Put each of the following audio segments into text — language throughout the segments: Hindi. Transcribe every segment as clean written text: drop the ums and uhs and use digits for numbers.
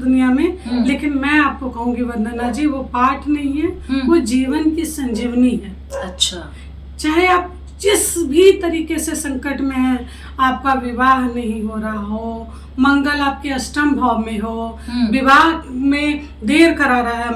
दुनिया में, लेकिन मैं आपको कहूंगी वंदना जी, वो पाठ नहीं है, वो जीवन की संजीवनी है। अच्छा। चाहे आप जिस भी तरीके से संकट में है, आपका विवाह नहीं हो रहा हो, मंगल आपके अष्टम भाव में हो, विवाह में देर करा रहा है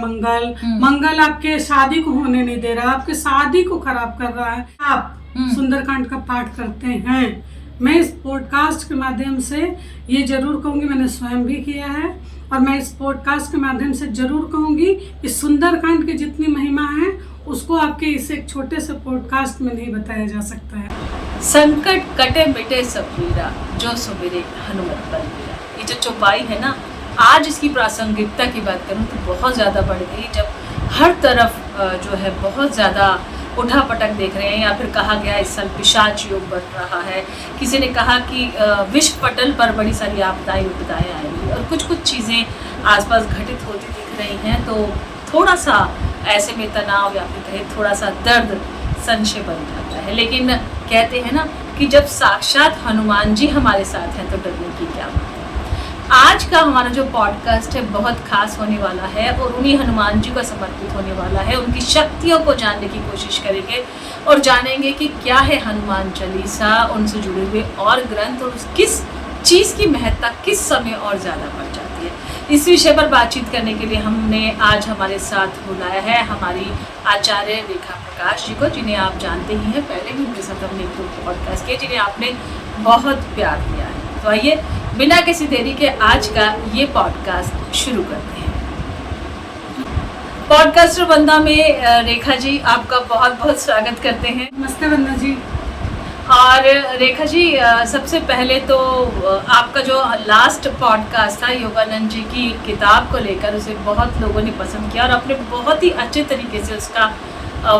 मंगल आपके शादी को होने नहीं दे रहा, आपके शादी को खराब कर रहा है, आप सुंदरकांड का पाठ करते हैं, मैं इस पॉडकास्ट के माध्यम से ये जरूर कहूंगी, मैंने स्वयं भी किया है और मैं इस पॉडकास्ट के माध्यम से जरूर कहूंगी कि सुंदरकांड की जितनी महिमा है उसको आपके इस एक छोटे से पॉडकास्ट में नहीं बताया जा सकता है। संकट कटे मिटे सब पीरा, जो सुमिरे हनुमत बलबीरा। ये जो चौपाई है ना, आज इसकी प्रासंगिकता की बात करूँ तो बहुत ज़्यादा बढ़ गई, जब हर तरफ जो है बहुत ज़्यादा उठा पटक देख रहे हैं, या फिर कहा गया इस साल पिशाच योग बढ़ रहा है। किसी ने कहा कि विश्व पटल पर बड़ी सारी आपदाएं विपदाएं आएंगी और कुछ चीज़ें आसपास घटित होती दिख रही हैं, तो थोड़ा सा ऐसे में तनाव या फिर कहे थोड़ा सा दर्द संशय बन जाता है। लेकिन कहते हैं ना कि जब साक्षात हनुमान जी हमारे साथ हैं तो डरने की क्या बात है। आज का हमारा जो पॉडकास्ट है बहुत खास होने वाला है और उन्हीं हनुमान जी को समर्पित होने वाला है। उनकी शक्तियों को जानने की कोशिश करेंगे और जानेंगे कि क्या है हनुमान चालीसा, उनसे जुड़े हुए और ग्रंथ, और किस चीज़ की महत्ता किस समय और ज़्यादा बढ़ जाती है। इस विषय पर बातचीत करने के लिए हमने आज हमारे साथ बुलाया है हमारी आचार्य रेखा प्रकाश जी को, जिन्हें आप जानते ही हैं, पहले भी उनके साथ हमने एक पॉडकास्ट किए जिन्हें आपने बहुत प्यार दिया है। तो आइए बिना किसी देरी के आज का ये पॉडकास्ट शुरू करते हैं। पॉडकास्टर वंदना में रेखा जी आपका बहुत बहुत स्वागत करते हैं। नमस्ते वंदना जी। और रेखा जी, सबसे पहले तो आपका जो लास्ट पॉडकास्ट था योगानंद जी की किताब को लेकर, उसे बहुत लोगों ने पसंद किया और आपने बहुत ही अच्छे तरीके से उसका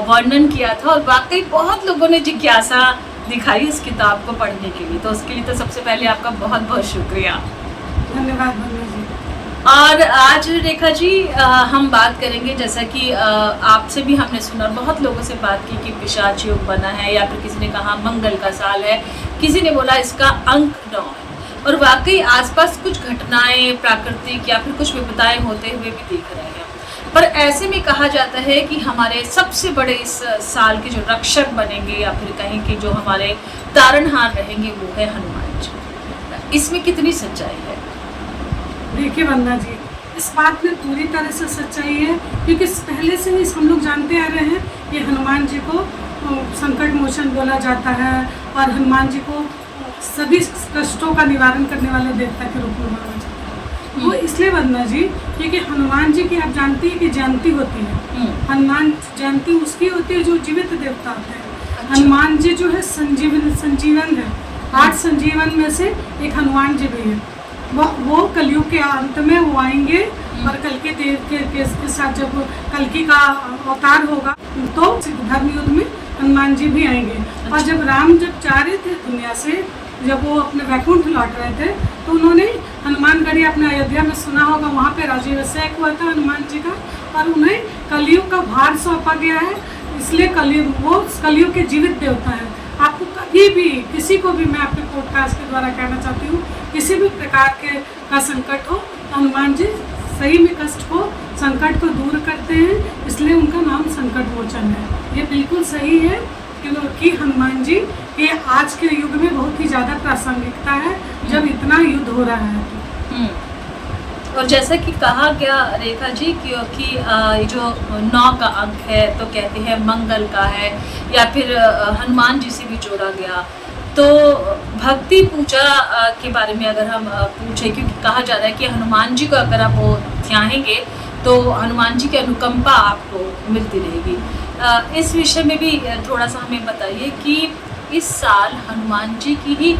वर्णन किया था और वाकई बहुत लोगों ने जिज्ञासा दिखाई इस किताब को पढ़ने के लिए। तो उसके लिए तो सबसे पहले आपका बहुत बहुत शुक्रिया। धन्यवाद वंदना जी। और आज रेखा जी हम बात करेंगे, जैसा कि आपसे भी हमने सुना, बहुत लोगों से बात की कि पिशाच योग बना है, या फिर किसी ने कहा मंगल का साल है, किसी ने बोला इसका अंक 9 है, और वाकई आसपास कुछ घटनाएं प्राकृतिक या फिर कुछ विपदाएं होते हुए भी दिख रहे हैं। पर ऐसे में कहा जाता है कि हमारे सबसे बड़े इस साल के जो रक्षक बनेंगे या फिर कहीं के जो हमारे तारणहार रहेंगे वो है हनुमान जी। इसमें कितनी सच्चाई है? देखिए वंदना जी, इस बात में पूरी तरह से सच्चाई है, क्योंकि पहले से ही हम लोग जानते आ रहे हैं कि हनुमान जी को संकट मोचन बोला जाता है और हनुमान जी को सभी कष्टों का निवारण करने वाले देवता के रूप में माना जाता है। वो इसलिए वंदना जी क्योंकि हनुमान जी की आप जानती है कि जयंती होती है। हनुमान जयंती उसकी होती है जो जीवित देवता होते हैं। अच्छा। हनुमान जी जो है संजीवन है। 8 संजीवन में से एक हनुमान जी भी है। वो कलयुग के अंत में वो आएंगे और कल के देव के साथ जब कल्कि का अवतार होगा तो धर्म युद्ध में हनुमान जी भी आएंगे। अच्छा। और जब राम जा रहे थे दुनिया से, जब वो अपने वैकुंठ लौट रहे थे, तो उन्होंने हनुमानगढ़ी अपने अयोध्या में सुना होगा, वहाँ पे राज्याभिषेक हुआ था हनुमान जी का और उन्हें कलयुग का भार सौंपा गया है। इसलिए वो कलयुग के जीवित देवता है। आपको कभी भी किसी को भी मैं अपने पॉडकास्ट के द्वारा कहना चाहती हूँ, किसी भी प्रकार का संकट हो, हनुमान जी सही में कष्ट को संकट को दूर करते हैं, इसलिए उनका नाम संकट मोचन है। ये बिल्कुल सही है क्योंकि हनुमान जी ये आज के युग में बहुत ही ज़्यादा प्रासंगिकता है जब इतना युद्ध हो रहा है। और जैसा कि कहा गया रेखा जी, क्योंकि जो 9 का अंक है तो कहते हैं मंगल का है, या फिर हनुमान जी से भी जोड़ा गया। तो भक्ति पूजा के बारे में अगर हम पूछें, क्योंकि कहा जा रहा है कि हनुमान जी को अगर आप वो ध्याएंगे तो हनुमान जी की अनुकंपा आपको मिलती रहेगी। इस विषय में भी थोड़ा सा हमें बताइए कि इस साल हनुमान जी की ही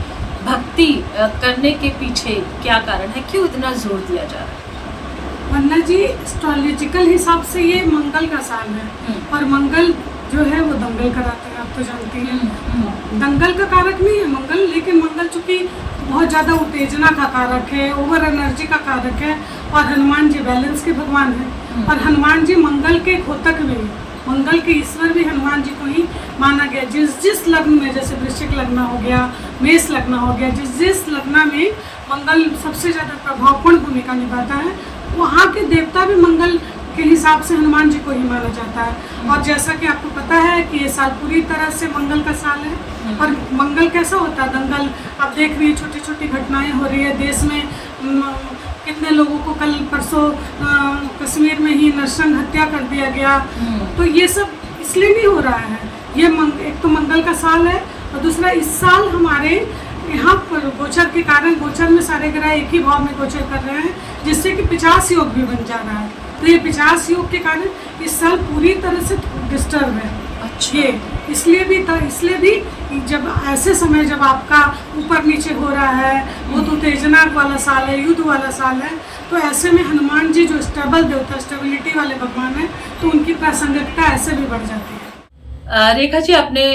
भक्ति करने के पीछे क्या कारण है, क्यों इतना जोर दिया जा रहा है? वंदना जी, एस्ट्रोलॉजिकल हिसाब से ये मंगल का साल है और मंगल जो है वो दंगल कराता है, आप तो जानती हैं। दंगल का कारक नहीं है मंगल, लेकिन मंगल चूंकि बहुत ज़्यादा उत्तेजना का कारक है, ओवर एनर्जी का कारक है, और हनुमान जी बैलेंस के भगवान हैं और हनुमान जी मंगल के घोतक भी, मंगल के ईश्वर भी हनुमान जी को ही माना गया। जिस लग्न में, जैसे वृश्चिक लग्न हो गया, मेष लग्न हो गया, जिस लग्न में मंगल सबसे ज़्यादा प्रभावपूर्ण भूमिका निभाता है, वहाँ के देवता भी मंगल के हिसाब से हनुमान जी को ही माना जाता है। और जैसा कि आपको पता है कि ये साल पूरी तरह से मंगल का साल है। और मंगल कैसा होता है, दंगल आप देख रही है, छोटी छोटी घटनाएं हो रही है देश में। कितने लोगों को कल परसों कश्मीर में ही नरसंग हत्या कर दिया गया। तो ये सब इसलिए नहीं हो रहा है। ये एक तो मंगल का साल है और दूसरा इस साल हमारे यहाँ पर गोचर के कारण, गोचर में सारे ग्रह एक ही भाव में गोचर कर रहे हैं, जिससे कि 50 योग भी बन जा रहा है। तो ये 50 योग के कारण इस साल पूरी तरह से डिस्टर्ब है। अच्छा। ये इसलिए भी जब ऐसे समय जब आपका ऊपर नीचे हो रहा है, वो तो उत्तेजना वाला साल है, युद्ध वाला साल है, तो ऐसे में हनुमान जी जो स्टेबल देवता, स्टेबिलिटी वाले भगवान हैं, तो उनकी प्रासंगिकता ऐसे भी बढ़ जाती है। रेखा जी, आपने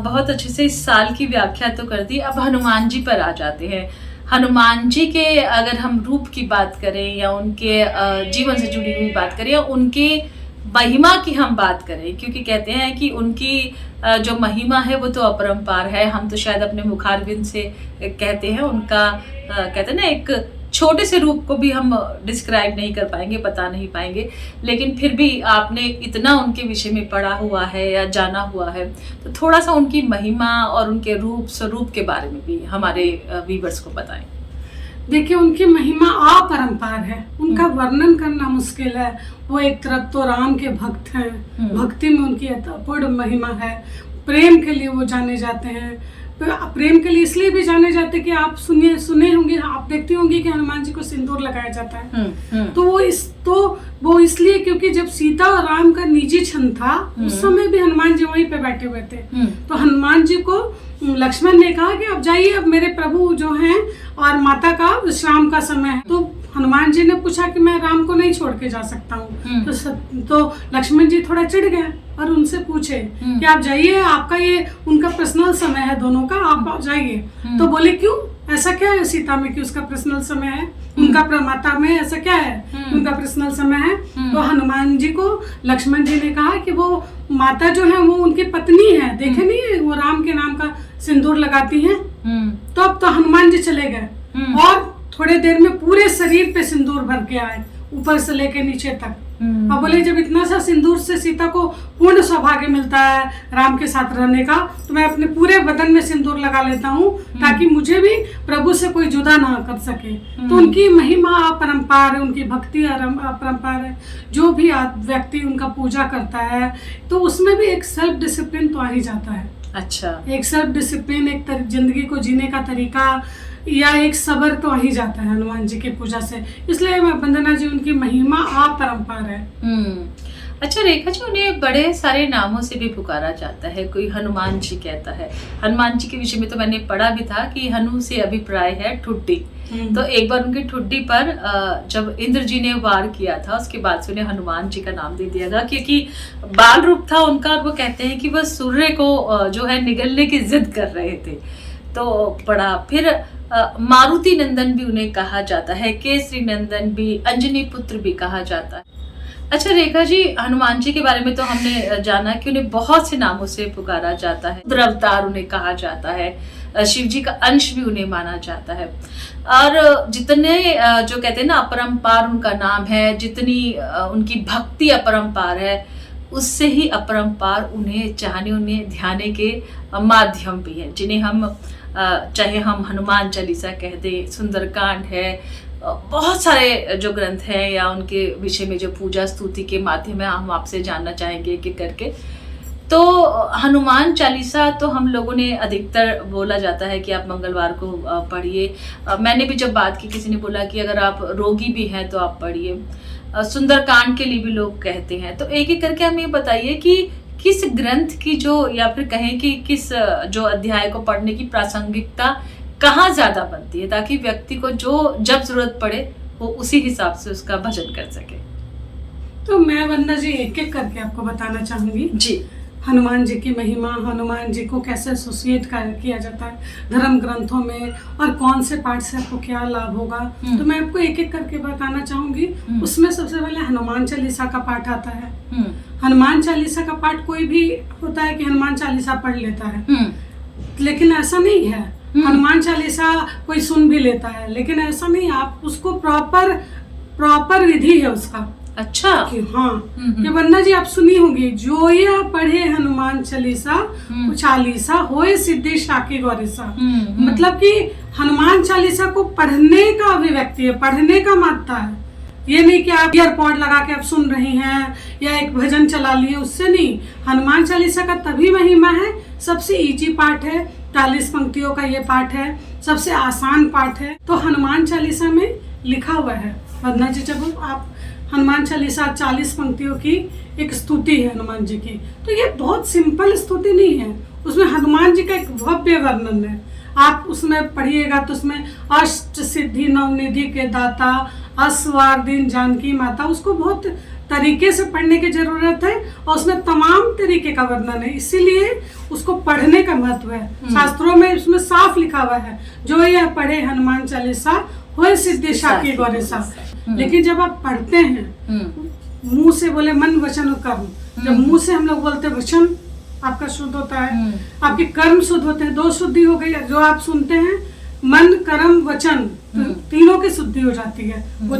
बहुत अच्छे से इस साल की व्याख्या तो कर दी। अब हनुमान जी पर आ जाते हैं। हनुमान जी के अगर हम रूप की बात करें या उनके जीवन से जुड़ी हुई बात करें या उनके महिमा की हम बात करें, क्योंकि कहते हैं कि उनकी जो महिमा है वो तो अपरंपार है। हम तो शायद अपने मुखारबिंद से कहते हैं उनका, कहते हैं ना, एक छोटे से रूप को भी हम डिस्क्राइब नहीं कर पाएंगे, बता नहीं पाएंगे। लेकिन फिर भी आपने इतना उनके विषय में पढ़ा हुआ है या जाना हुआ है, तो थोड़ा सा उनकी महिमा और उनके रूप स्वरूप के बारे में भी हमारे व्यूअर्स को बताएं। देखिए, उनकी महिमा अपरंपार है, उनका वर्णन करना मुश्किल है। वो एक तरफ तो राम के भक्त हैं, भक्ति में उनकी अपूर्ण महिमा है। प्रेम के लिए वो जाने जाते हैं। प्रेम के लिए इसलिए भी जाने जाते हैं कि आप सुने होंगे, आप देखती होंगी कि हनुमान जी को सिंदूर लगाया जाता है। तो वो इसलिए क्योंकि जब सीता और राम का निजी क्षण था, उस समय भी हनुमान जी वहीं पे बैठे हुए थे। तो हनुमान जी को लक्ष्मण ने कहा कि अब जाइए, अब मेरे प्रभु जो हैं और माता का विश्राम का समय है। तो हनुमान जी ने पूछा कि मैं राम को नहीं छोड़ के जा सकता हूँ। तो लक्ष्मण जी थोड़ा चिढ़ गए और उनसे पूछे कि आप जाइए, आपका ये उनका पर्सनल समय है दोनों का, आप जाइए। तो बोले क्यों, ऐसा क्या है सीता में कि उसका पर्सनल समय है, उनका माता में ऐसा क्या है उनका पर्सनल समय है। तो हनुमान जी को लक्ष्मण जी ने कहा कि वो माता जो है वो उनकी पत्नी है, देखे नहीं है वो राम के नाम का सिंदूर लगाती हैं। तो अब तो हनुमान जी चले गए और थोड़े देर में पूरे शरीर पे सिंदूर भर के आए, ऊपर से लेके नीचे तक। और बोले जब इतना सा सिंदूर से सीता को पूर्ण सौभाग्य मिलता है राम के साथ रहने का, तो मैं अपने पूरे बदन में सिंदूर लगा लेता हूँ ताकि मुझे भी प्रभु से कोई जुदा ना कर सके। तो उनकी महिमा अपरंपार है, उनकी भक्ति अपरंपार है। जो भी व्यक्ति उनका पूजा करता है तो उसमें भी एक सेल्फ डिसिप्लिन तो आ ही जाता है। अच्छा, एक सेल्फ डिसिप्लिन, एक जिंदगी को जीने का तरीका या एक सबर तो आ ही जाता है हनुमान जी की पूजा से। इसलिए वंदना जी, उनकी महिमा अपरंपार है। अच्छा रेखा जी, उन्हें बड़े सारे नामों से भी पुकारा जाता है। कोई हनुमान जी कहता है। हनुमान जी के विषय में तो मैंने पढ़ा भी था कि हनु से अभिप्राय है ठुड्डी। तो एक बार उनकी ठुड्डी पर जब इंद्र जी ने वार किया था, उसके बाद से उन्हें हनुमान जी का नाम दे दिया गया, क्योंकि बाल रूप था उनका। वो कहते हैं कि वह सूर्य को जो है निगलने की जिद कर रहे थे। तो पढ़ा फिर मारुति नंदन भी उन्हें कहा जाता है, केसरी नंदन भी, अंजनी पुत्र भी कहा जाता है। अच्छा रेखा जी, हनुमान जी के बारे में तो हमने जाना कि उन्हें बहुत से नामों से पुकारा जाता है। रुद्र अवतार उन्हें कहा जाता है, शिव जी का अंश भी उन्हें माना जाता है। और जितने जो कहते हैं ना अपरंपार उनका नाम है, जितनी उनकी भक्ति अपरंपार है, उससे ही अपरंपार उन्हें चाहने, उन्हें ध्याने के माध्यम भी हैं, जिन्हें हम चाहे हम हनुमान चालीसा कह दें, सुंदरकांड है, बहुत सारे जो ग्रंथ हैं या उनके विषय में जो पूजा स्तुति के माध्यम है, हम आपसे जानना चाहेंगे कि करके। तो हनुमान चालीसा तो हम लोगों ने अधिकतर बोला जाता है कि आप मंगलवार को पढ़िए। मैंने भी जब बात की, किसी ने बोला कि अगर आप रोगी भी हैं तो आप पढ़िए। सुंदरकांड के लिए भी लोग कहते हैं। तो एक एक करके हमें बताइए कि किस ग्रंथ की जो, या फिर कहें कि किस जो अध्याय को पढ़ने की प्रासंगिकता कहाँ ज्यादा बनती है, ताकि व्यक्ति को जो जब जरूरत पड़े वो उसी हिसाब से उसका भजन कर सके। तो मैं वंदना जी एक एक करके आपको बताना चाहूंगी जी। हनुमान जी की महिमा, हनुमान जी को कैसे एसोसिएट किया जाता है धर्म ग्रंथों में, और कौन से पाठ से आपको क्या लाभ होगा, तो मैं आपको एक एक करके बताना चाहूंगी। उसमें सबसे पहले हनुमान चालीसा का पाठ आता है। हनुमान चालीसा का पाठ कोई भी होता है कि हनुमान चालीसा पढ़ लेता है, लेकिन ऐसा नहीं है। हनुमान चालीसा कोई सुन भी लेता है, लेकिन ऐसा नहीं। आप उसको प्रॉपर विधि है उसका। अच्छा। कि हाँ, कि वंदना जी आप सुनी होगी, जो या पढ़े हनुमान चालीसा चालीसा होए सिद्धि शाकी गौरीसा। मतलब कि हनुमान चालीसा को पढ़ने का अभिव्यक्ति है, पढ़ने का मात्रा है। ये नहीं कि आप ईयरपॉड लगा के आप सुन रही हैं या एक भजन चला लिए, उससे नहीं। हनुमान चालीसा का तभी महिमा है, सबसे इजी पाठ है, 40 पंक्तियों का ये पाठ है, सबसे आसान पाठ है। तो हनुमान चालीसा में लिखा हुआ है वंदना जी, जब आप हनुमान चालीसा 40 पंक्तियों की एक स्तुति है हनुमान जी की, तो ये बहुत सिंपल स्तुति नहीं है, उसमें हनुमान जी का एक भव्य वर्णन है। आप उसमें पढ़िएगा तो उसमें अष्ट सिद्धि नवनिधि के दाता, असवार दिन जानकी माता, उसको बहुत तरीके से पढ़ने की जरूरत है और उसमें तमाम तरीके का वर्णन है, इसीलिए उसको पढ़ने का महत्व है। शास्त्रों में उसमें साफ लिखा हुआ है, जो यह पढ़े हनुमान चालीसा होए सिद्धि शाकी गौरीसा। लेकिन जब आप पढ़ते हैं, मुंह से बोले मन वचन और कर्म, जब मुंह से हम लोग बोलते वचन आपका शुद्ध होता है, आपके कर्म शुद्ध होते हैं, 2 शुद्धि हो गई। जो आप सुनते हैं मन कर्म वचन, तो तीनों की शुद्धि हो जाती है। वो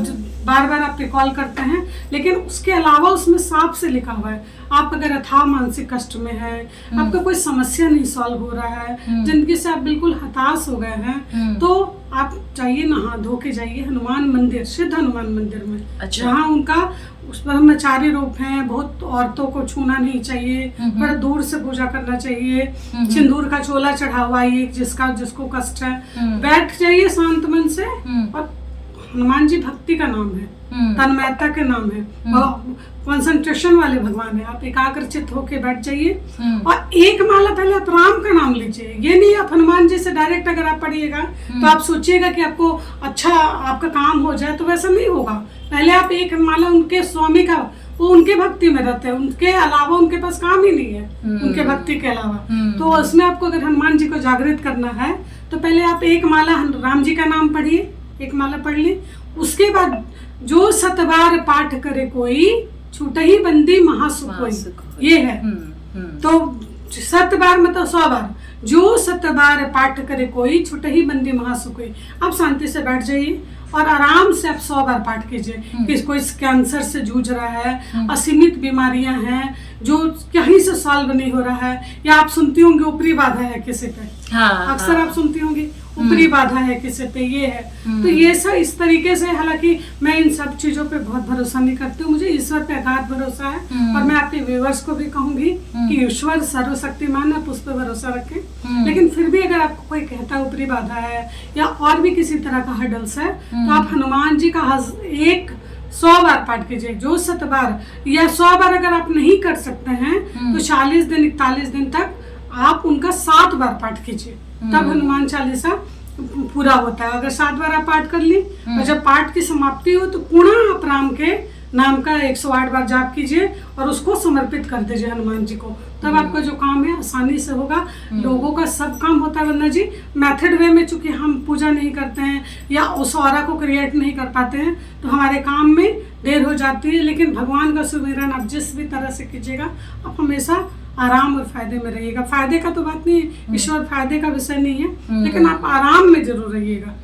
बार बार आप रिकॉल करते हैं, लेकिन उसके अलावा उसमें साफ से लिखा हुआ है, आप अगर अथाह मानसिक कष्ट में है, आपका कोई समस्या नहीं सॉल्व हो रहा है, जिंदगी से आप बिल्कुल हताश हो गए हैं, तो आप जाइए, नहा धो के जाइए हनुमान मंदिर, सिद्ध हनुमान मंदिर में। अच्छा। जहाँ उनका उस ब्रह्मचारी रूप है, बहुत औरतों को छूना नहीं चाहिए, बड़ा दूर से पूजा करना चाहिए, सिंदूर का चोला चढ़ा हुआ है जिसको कष्ट है, बैठ जाइए शांत मन से। और हनुमान जी भक्ति का नाम है, तन्मयता के नाम है, कंसंट्रेशन वाले भगवान है। आप एकाग्रचित होके बैठ जाइए और एक माला पहले आप राम का नाम लीजिए। ये नहीं आप हनुमान जी से डायरेक्ट अगर आप पढ़िएगा तो आप सोचिएगा कि आपको अच्छा आपका काम हो जाए, तो वैसा नहीं होगा। पहले आप एक माला उनके स्वामी का, वो उनके भक्ति में रहते हैं, उनके अलावा उनके पास काम ही नहीं है, उनके भक्ति के अलावा। तो उसमें आपको अगर हनुमान जी को जागृत करना है तो पहले आप एक माला राम जी का नाम पढ़िए, एक माला पढ़ ली। उसके बाद जो 7 बार पाठ करे कोई, छूटही बंदी महासुख होई, ये है। तो 7 बार मतलब 100 बार, जो 7 बार पाठ करे कोई, छूटही बंदी महासुख होई। आप शांति से बैठ जाइए और आराम से आप 100 बार पाठ कीजिए। कि कोई कैंसर से जूझ रहा है, असीमित बीमारियां हैं जो कहीं से सॉल्व नहीं हो रहा है, या आप सुनती होंगी ऊपरी बाधा है किसी पे, अक्सर आप सुनती होंगी ऊपरी बाधा है किसी पे, ये है। तो ये सब इस तरीके से, हालांकि मैं इन सब चीजों पे बहुत भरोसा नहीं करती हूँ, मुझे ईश्वर पे अगाध भरोसा है। और मैं आपके व्यूअर्स को भी कहूंगी कि ईश्वर सर्वशक्तिमान, आप उस पर भरोसा रखें। लेकिन फिर भी अगर आपको कोई कहता है ऊपरी बाधा है या और भी किसी तरह का हर्डल्स है, तो आप हनुमान जी का 100 बार पाठ कीजिए, जो 7 बार या 100 बार अगर आप नहीं कर सकते हैं तो 40 दिन 41 दिन तक आप उनका 7 बार पाठ कीजिए, तब हनुमान चालीसा पूरा होता है। अगर 7 बार आप पाठ कर ली और जब पाठ की समाप्ति हो तो पुनः आप राम के नाम का 108 बार जाप कीजिए और उसको समर्पित कर दीजिए हनुमान जी को, तब आपका जो काम है आसानी से होगा। लोगों का सब काम होता है वंदना जी मेथड वे में, चूंकि हम पूजा नहीं करते हैं या उस ऑरा को क्रिएट नहीं कर पाते हैं, तो हमारे काम में देर हो जाती है। लेकिन भगवान का सुमिरन आप जिस भी तरह से कीजिएगा, आप हमेशा आराम और फायदे में रहिएगा। फायदे का तो बात नहीं है, ईश्वर फायदे का विषय नहीं है, लेकिन आप आराम में जरूर रहिएगा।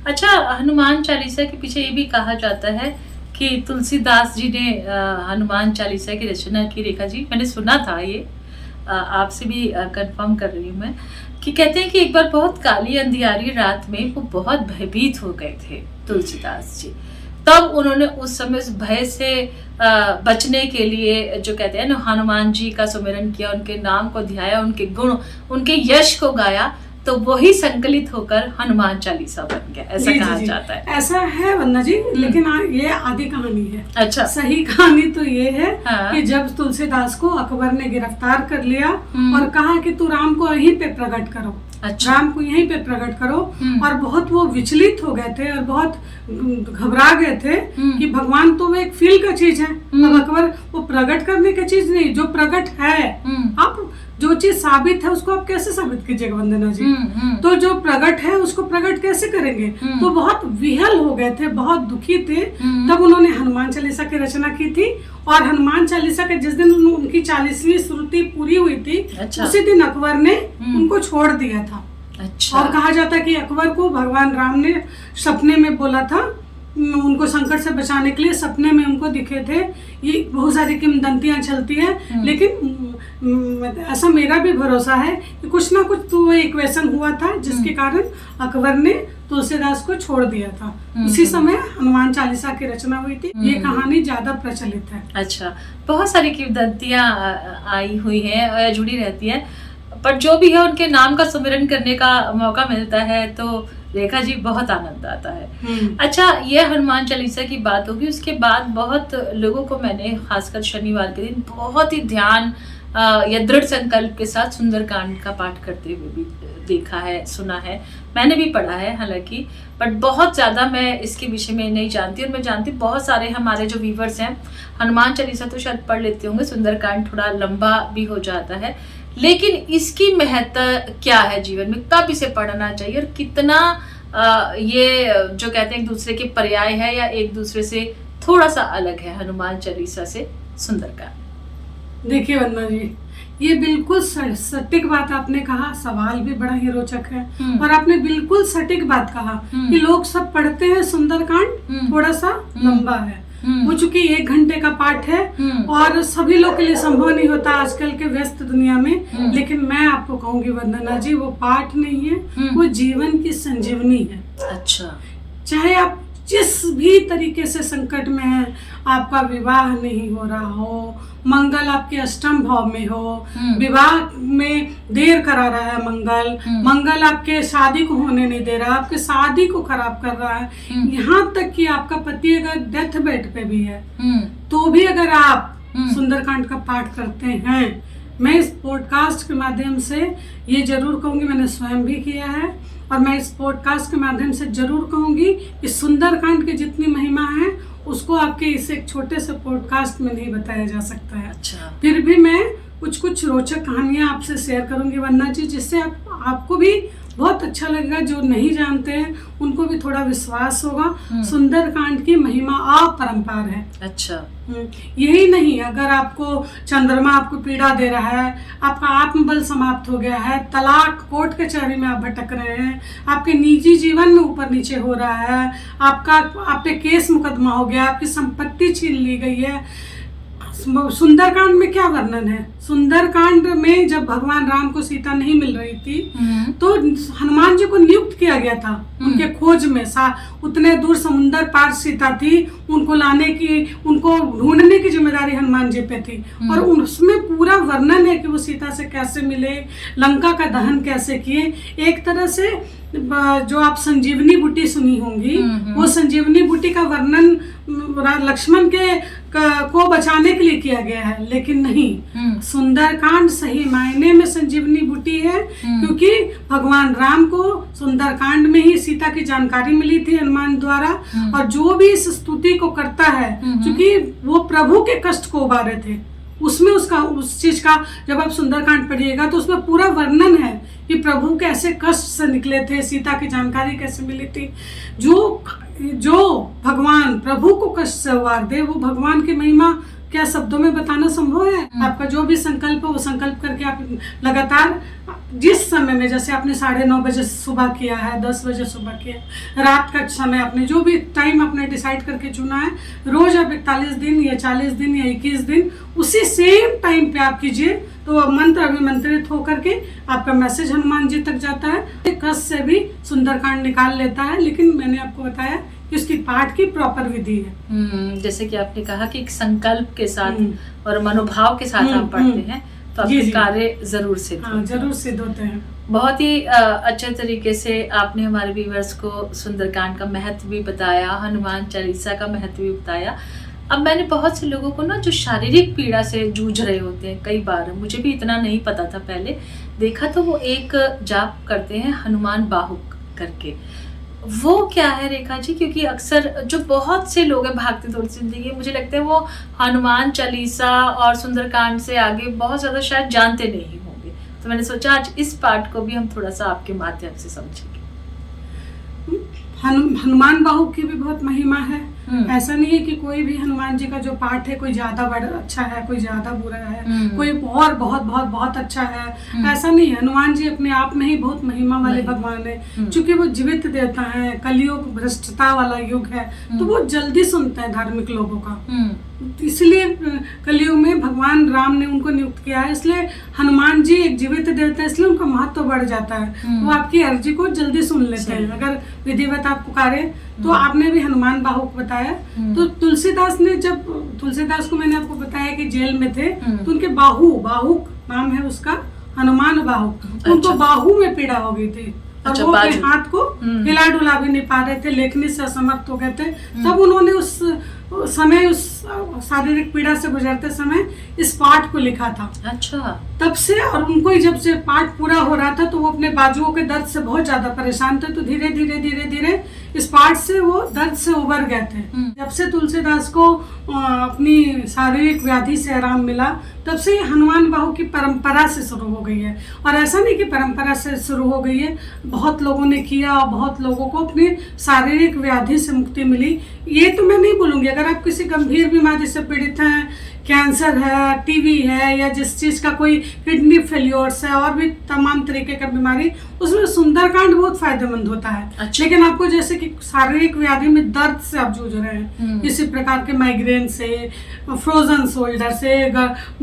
अच्छा, हनुमान चालीसा के पीछे ये भी कहा जाता है कि तुलसीदास जी ने हनुमान चालीसा की रचना की। रेखा जी, मैंने सुना था ये, आपसे भी कंफर्म कर रही हूँ मैं, कि कहते हैं कि एक बार बहुत काली अंधियारी रात में वो बहुत भयभीत हो गए थे तुलसीदास जी। तब उन्होंने उस समय उस भय से बचने के लिए, जो कहते हैं ना, हनुमान जी का सुमिरन किया, उनके नाम को ध्याया, उनके गुण, उनके यश को गाया, तो वही संकलित होकर हनुमान चालीसा बन गया, ऐसा कहा जाता है। ऐसा है वंदना जी, लेकिन ये आधी कहानी है। अच्छा। सही कहानी तो ये है कि जब तुलसीदास को अकबर ने गिरफ्तार कर लिया और कहा कि तू राम को यहीं पे प्रकट करो, अच्छा, राम को यहीं पे प्रकट करो, और बहुत वो विचलित हो गए थे और बहुत घबरा गए थे कि भगवान तो वो एक फील का चीज है, अब अकबर वो प्रकट करने की चीज नहीं, जो प्रकट है, आप जो चीज साबित है उसको आप कैसे साबित कीजिएगा वंदना जी? तो जो प्रकट है उसको प्रकट कैसे करेंगे? तो बहुत विहल हो गए थे, बहुत दुखी थे। तब उन्होंने हनुमान चालीसा की रचना की थी, और हनुमान चालीसा के जिस दिन उनकी 40वीं श्रुति पूरी हुई थी, अच्छा, उसी दिन अकबर ने उनको छोड़ दिया था। अच्छा। और कहा जाता है कि अकबर को भगवान राम ने सपने में बोला था उनको संकट से बचाने के लिए सपने में उनको दिखे थे। ये बहुत सारी किंवदंतियां चलती है, लेकिन ऐसा मेरा भी भरोसा है कि कुछ ना कुछ तो इक्वेशन हुआ था जिसके कारण अकबर ने तुलसीदास को छोड़ दिया था। उसी समय हनुमान चालीसा की रचना हुई थी। ये कहानी ज्यादा प्रचलित है। अच्छा, बहुत सारी किंवदंतियां आई हुई हैं और जुड़ी रहती है, पर जो भी है उनके नाम का सुमिरन करने का मौका मिलता है तो रेखा जी बहुत आनंद आता है। अच्छा, ये हनुमान चालीसा की बात होगी। उसके बाद बहुत लोगों को मैंने खासकर शनिवार के दिन बहुत ही ध्यान या दृढ़ संकल्प के साथ सुंदरकांड का पाठ करते हुए भी देखा है, सुना है, मैंने भी पढ़ा है हालांकि, बट बहुत ज़्यादा मैं इसके विषय में नहीं जानती। और मैं जानती बहुत सारे हमारे जो व्यूवर्स हैं हनुमान चालीसा तो शायद पढ़ लेते होंगे, सुंदरकांड थोड़ा लंबा भी हो जाता है, लेकिन इसकी महत्ता क्या है जीवन में, कब इसे पढ़ना चाहिए और कितना ये जो कहते हैं एक दूसरे के पर्याय है या एक दूसरे से थोड़ा सा अलग है हनुमान चालीसा से सुंदरकांड? देखिए वंदना जी, ये बिल्कुल सटीक बात आपने कहा। सवाल भी बड़ा ही रोचक है और आपने बिल्कुल सटीक बात कहा कि लोग सब पढ़ते हैं सुंदरकांड, थोड़ा सा लंबा है। वो चूंकि 1 घंटे का पाठ है और सभी लोग के लिए संभव नहीं होता आजकल के व्यस्त दुनिया में, लेकिन मैं आपको कहूंगी वंदना जी, वो पाठ नहीं है, वो जीवन की संजीवनी है। अच्छा, चाहे आप जिस भी तरीके से संकट में है, आपका विवाह नहीं हो रहा हो, मंगल आपके अष्टम भाव में हो, विवाह में देर करा रहा है मंगल आपके शादी को होने नहीं दे रहा, आपके शादी को खराब कर रहा है, यहाँ तक कि आपका पति अगर डेथ बेड पे भी है तो भी अगर आप सुंदरकांड का पाठ करते हैं, मैं इस पॉडकास्ट के माध्यम से ये जरूर कहूंगी, मैंने स्वयं भी किया है और मैं इस पॉडकास्ट के माध्यम से जरूर कहूंगी कि सुंदरकांड की जितनी महिमा है उसको आपके इस एक छोटे से पॉडकास्ट में नहीं बताया जा सकता है। अच्छा, फिर भी मैं कुछ रोचक कहानियां आपसे शेयर करूंगी वंदना जी, जिससे आपको भी बहुत अच्छा लगेगा। जो नहीं जानते हैं उनको भी थोड़ा विश्वास होगा। सुंदरकांड की महिमा अपरंपार है। अच्छा, यही नहीं, अगर आपको चंद्रमा आपको पीड़ा दे रहा है, आपका आत्मबल समाप्त हो गया है, तलाक कोर्ट कचहरी में आप भटक रहे हैं, आपके निजी जीवन में ऊपर नीचे हो रहा है, आप पे केस मुकदमा हो गया, आपकी संपत्ति छीन ली गई है, सुंदरकांड में क्या वर्णन है? सुंदरकांड में जब भगवान राम को सीता नहीं मिल रही थी तो हनुमान जी को नियुक्त किया गया था उनके खोज में। उतने दूर समुंदर पार सीता थी, उनको लाने की, उनको ढूंढने की जिम्मेदारी हनुमान जी पे थी। और उसमें पूरा वर्णन है कि वो सीता से कैसे मिले, लंका का दहन कैसे किए। एक तरह से जो आप संजीवनी बूटी सुनी होंगी, वो संजीवनी बूटी का वर्णन लक्ष्मण को बचाने के लिए किया गया है, लेकिन नहीं, सुंदरकांड सही मायने में संजीवनी बूटी है, क्योंकि भगवान राम को सुंदरकांड में ही सीता की जानकारी मिली थी हनुमान द्वारा। और जो भी इस स्तुति को करता है, क्योंकि वो प्रभु के कष्ट को उबारे थे, उसमें उस चीज का जब आप सुंदरकांड पढ़िएगा तो उसमें पूरा वर्णन है कि प्रभु कैसे कष्ट से निकले थे, सीता की जानकारी कैसे मिली थी। जो भगवान प्रभु को कष्ट से उबार दे, वो भगवान की महिमा क्या शब्दों में बताना संभव है? आपका जो भी संकल्प है वो संकल्प करके आप लगातार जिस समय में, जैसे आपने 9:30 बजे सुबह किया है, 10 बजे सुबह किया, रात का समय, आपने जो भी टाइम आपने डिसाइड करके चुना है, रोज आप 41 दिन या 40 दिन या 21 दिन उसी सेम टाइम पे आप कीजिए, तो मंत्र अभिमंत्रित होकर के आपका मैसेज हनुमान जी तक जाता है। कष्ट से भी सुंदरकांड निकाल लेता है। लेकिन मैंने आपको बताया कि उसकी पाठ की प्रॉपर विधि है। जैसे कि आपने कहा कि एक संकल्प के साथ और मनोभाव के साथ आप पढ़ते हैं तो आपके कार्य जरूर सिद्ध होते हैं। बहुत ही अच्छे तरीके से आपने हमारे व्यूअर्स को सुंदरकांड का महत्व भी बताया, हनुमान चालीसा का महत्व भी बताया। अब मैंने बहुत से लोगों को ना जो शारीरिक पीड़ा से जूझ रहे होते हैं, कई बार मुझे भी इतना नहीं पता था पहले, देखा तो वो एक जाप करते हैं हनुमान बाहुक करके। वो क्या है रेखा जी? क्योंकि अक्सर जो बहुत से लोग हैं भागते दौड़ती जिंदगी, मुझे लगता है वो हनुमान चालीसा और सुंदरकांड से आगे बहुत ज़्यादा शायद जानते नहीं होंगे, तो मैंने सोचा आज इस पार्ट को भी हम थोड़ा सा आपके माध्यम से समझेंगे। हनुमान बाहुक की भी बहुत महिमा है ऐसा नहीं है कि कोई भी हनुमान जी का जो पाठ है कोई ज्यादा बड़ा अच्छा है, कोई ज्यादा बुरा है, कोई और बहुत बहुत बहुत अच्छा है, ऐसा नहीं है। हनुमान जी अपने आप में ही बहुत महिमा वाले भगवान है, क्योंकि वो जीवित देवता है, कलयुग भ्रष्टता वाला युग है, तो वो जल्दी सुनते हैं धार्मिक लोगों का। इसलिए कलयुग में भगवान राम ने उनको नियुक्त किया है, इसलिए हनुमान जी एक जीवित देवता है, इसलिए उनका महत्व बढ़ जाता है। वो आपकी अर्जी को जल्दी सुन लेते हैं। अगर विधिवत आप पुकारे तो आपने भी हनुमान बाहुक बताया, तो तुलसीदास को मैंने आपको बताया कि जेल में थे, तो उनके बाहुक नाम है उसका, हनुमान बाहुक। उनको बाहु में पीड़ा हो गई थी और वो अपने हाथ को हिला डुला भी नहीं पा रहे थे, लेखनी से असमर्थ हो गए थे। तब उन्होंने उस शारीरिक पीड़ा से गुजरते समय इस पाठ को लिखा था। अच्छा। तब से, और उनको जब से पाठ पूरा हो रहा था तो वो अपने बाजुओं के दर्द से बहुत ज्यादा परेशान थे, तो धीरे धीरे इस पाठ से वो दर्द से उबर गए थे। जब से तुलसीदास को अपनी शारीरिक व्याधि से आराम मिला, तब से ये हनुमान बाहु की परंपरा से शुरू हो गई है। और ऐसा नहीं कि परंपरा से शुरू हो गई है, बहुत लोगों ने किया और बहुत लोगों को अपनी शारीरिक व्याधि से मुक्ति मिली। ये तो मैं नहीं बोलूंगी, अगर आप किसी गंभीर बीमारी से पीड़ित हैं, कैंसर है, टीबी है, या जिस चीज का कोई किडनी फेल्योर्स है, और भी तमाम तरीके का बीमारी, उसमें सुंदरकांड बहुत फायदेमंद होता है। अच्छा। लेकिन आपको जैसे कि शारीरिक व्याधि में दर्द से आप जूझ रहे हैं, किसी प्रकार के माइग्रेन से, फ्रोजन शोल्डर से,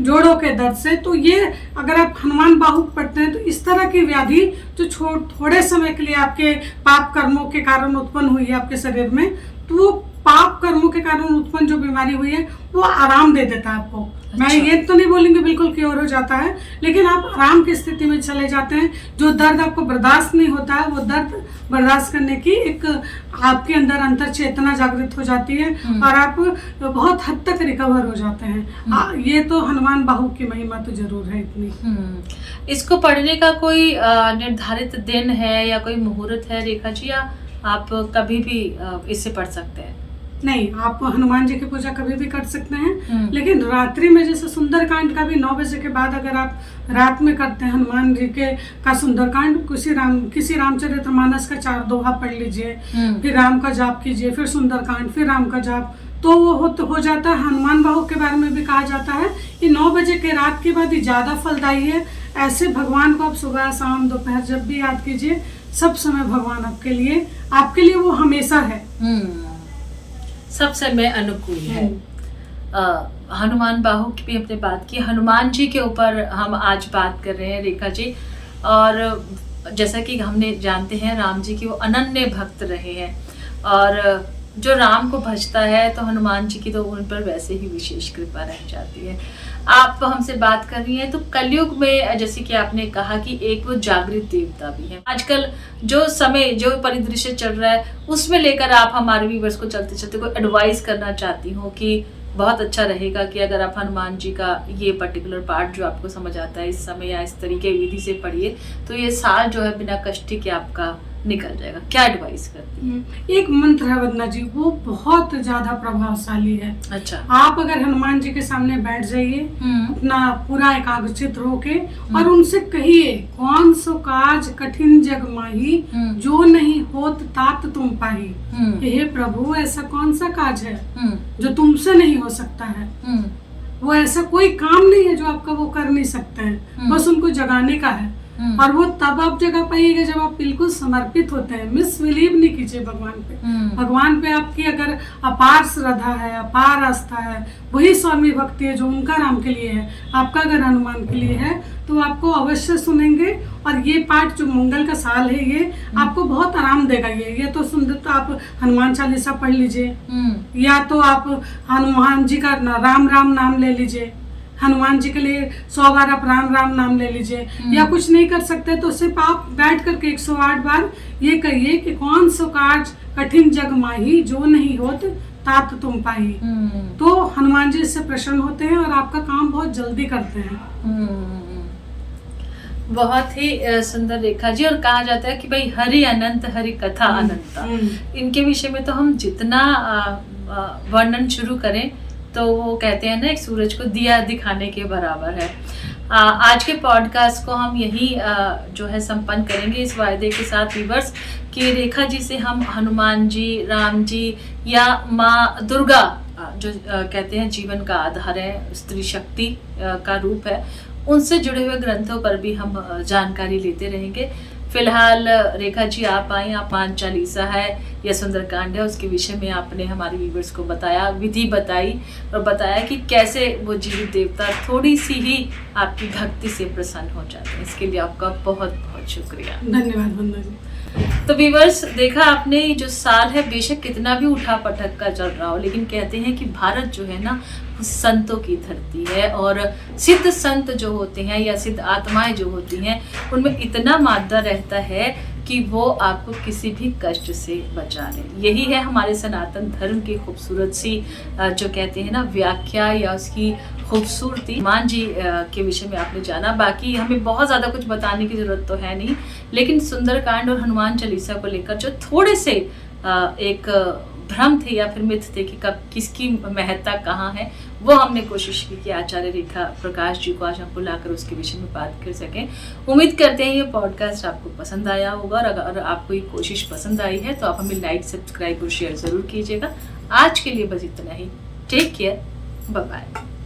जोड़ों के दर्द से, तो ये अगर आप हनुमान बाहुक पढ़ते हैं तो इस तरह की व्याधि जो थोड़े समय के लिए आपके पाप कर्मों के कारण उत्पन्न हुई है आपके शरीर में, तो वो पाप कर्मों के कारण उत्पन्न जो बीमारी हुई है वो आराम दे देता है आपको। अच्छा। मैं ये तो नहीं बोलूंगी बिल्कुल क्योर हो जाता है, लेकिन आप आराम की स्थिति में चले जाते हैं। जो दर्द आपको बर्दाश्त नहीं होता है, वो दर्द बर्दाश्त करने की एक आपके अंदर अंतर चेतना जागृत हो जाती है और आप बहुत हद तक रिकवर हो जाते हैं। ये तो हनुमान बाहु की महिमा तो जरूर है इतनी। इसको पढ़ने का कोई निर्धारित दिन है या कोई मुहूर्त है रेखा जी, या आप कभी भी इससे पढ़ सकते हैं? नहीं, आप हनुमान जी की पूजा कभी भी कर सकते हैं, लेकिन रात्रि में जैसे सुंदरकांड का भी 9 बजे के बाद अगर आप रात में करते हैं हनुमान जी के का सुंदरकांड, किसी रामचरितमानस का 4 दोहा पढ़ लीजिए, फिर राम का जाप कीजिए, फिर सुंदरकांड, फिर राम का जाप, तो वो हो जाता है। हनुमान बाहु के बारे में भी कहा जाता है कि 9 बजे के रात के बाद ही ज्यादा फलदायी है। ऐसे भगवान को आप सुबह शाम दोपहर जब भी याद कीजिए, सब समय भगवान आपके लिए वो हमेशा है, सब समय अनुकूल है। हनुमान बाहु की भी हमने बात की, हनुमान जी के ऊपर हम आज बात कर रहे हैं रेखा जी। और जैसा कि हमने जानते हैं राम जी की वो अनन्य भक्त रहे हैं, और जो राम को भजता है तो हनुमान जी की तो उन पर वैसे ही विशेष कृपा रह जाती है। आप हमसे बात कर रही हैं तो कलयुग में जैसे कि आपने कहा कि एक वो जागृत देवता भी है। आजकल जो समय जो परिदृश्य चल रहा है उसमें लेकर आप हमारे व्यूअर्स को चलते चलते कोई एडवाइस करना चाहती हो कि बहुत अच्छा रहेगा कि अगर आप हनुमान जी का ये पर्टिकुलर पार्ट जो आपको समझ आता है इस समय या इस तरीके विधि से पढ़िए तो ये साल जो है बिना कष्ट के आपका निकल जाएगा, क्या एडवाइस करती है? एक मंत्र है वंदना जी, वो बहुत ज्यादा प्रभावशाली है। अच्छा। आप अगर हनुमान जी के सामने बैठ जाइए अपना पूरा एकाग्रचित होके और उनसे कहिए, कौन सो काज कठिन जग माही, जो नहीं होत तात तुम पाही। हे प्रभु, ऐसा कौन सा काज है जो तुमसे नहीं हो सकता है? वो ऐसा कोई काम नहीं है जो आपका वो कर नहीं सकते हैं, बस उनको जगाने का है। और वो तब आप जगह पाइएगा जब आप बिल्कुल समर्पित होते हैं। मिसबिलीव नहीं कीजिए भगवान पे। भगवान पे आपकी अगर अपार श्रद्धा है, अपार आस्था है, वही स्वामी भक्ति है जो उनका राम के लिए है, आपका अगर हनुमान के लिए है, तो आपको अवश्य सुनेंगे। और ये पाठ जो मंगल का साल है ये आपको बहुत आराम देगा। ये तो सुंदर, तो आप हनुमान चालीसा पढ़ लीजिए, या तो आप हनुमान जी का राम राम नाम ले लीजिए, हनुमान जी के लिए 100 बार आप राम राम नाम ले लीजिए। या कुछ नहीं कर सकते तो सिर्फ आप बैठ करके 108 बार ये कहिए कि कौन सो काज कठिन जग माही, जो नहीं होत तात तुम पाही। तो हनुमान जी इससे प्रसन्न होते हैं और आपका काम बहुत जल्दी करते हैं। बहुत ही सुंदर रेखा जी। और कहा जाता है कि भाई हरि अनंत हरि कथा अनंता, इनके विषय में तो हम जितना वर्णन शुरू करें तो वो कहते हैं ना एक सूरज को दिया दिखाने के बराबर है। आज के पॉडकास्ट को हम यही जो है संपन्न करेंगे इस वायदे के साथ व्यूअर्स कि रेखा जी से हम हनुमान जी, राम जी या माँ दुर्गा जो कहते हैं जीवन का आधार है, स्त्री शक्ति का रूप है, उनसे जुड़े हुए ग्रंथों पर भी हम जानकारी लेते रहेंगे। फिलहाल रेखा जी आप आई, आप हनुमान चालीसा है या सुंदरकांड है उसके विषय में आपने हमारे व्यूवर्स को बताया, विधि बताई और बताया कि कैसे वो जीवित देवता थोड़ी सी ही आपकी भक्ति से प्रसन्न हो जाते हैं। इसके लिए आपका बहुत बहुत शुक्रिया। धन्यवाद वंदना जी। तो व्यूवर्स, देखा आपने, ये जो साल है बेशक कितना भी उठा पटक कर चल रहा हो, लेकिन कहते हैं कि भारत जो है ना संतों की धरती है और सिद्ध संत जो होते हैं या सिद्ध आत्माएं जो होती हैं उनमें इतना मादा रहता है कि वो आपको किसी भी कष्ट से बचा ले। यही है हमारे सनातन धर्म की खूबसूरत सी जो कहते हैं ना व्याख्या या उसकी खूबसूरती। हनुमान जी के विषय में आपने जाना, बाकी हमें बहुत ज़्यादा कुछ बताने की ज़रूरत तो है नहीं, लेकिन सुंदरकांड और हनुमान चालीसा को लेकर जो थोड़े से एक भ्रम थे या फिर मिथ थे कि कब किसकी महत्ता कहाँ है, वो हमने कोशिश की कि आचार्य रेखा प्रकाश जी को आज हम बुलाकर उसके विषय में बात कर सकें। उम्मीद करते हैं ये पॉडकास्ट आपको पसंद आया होगा और अगर आपको ये कोशिश पसंद आई है तो आप हमें लाइक, सब्सक्राइब और शेयर ज़रूर कीजिएगा। आज के लिए बस इतना ही। Take care, bye bye.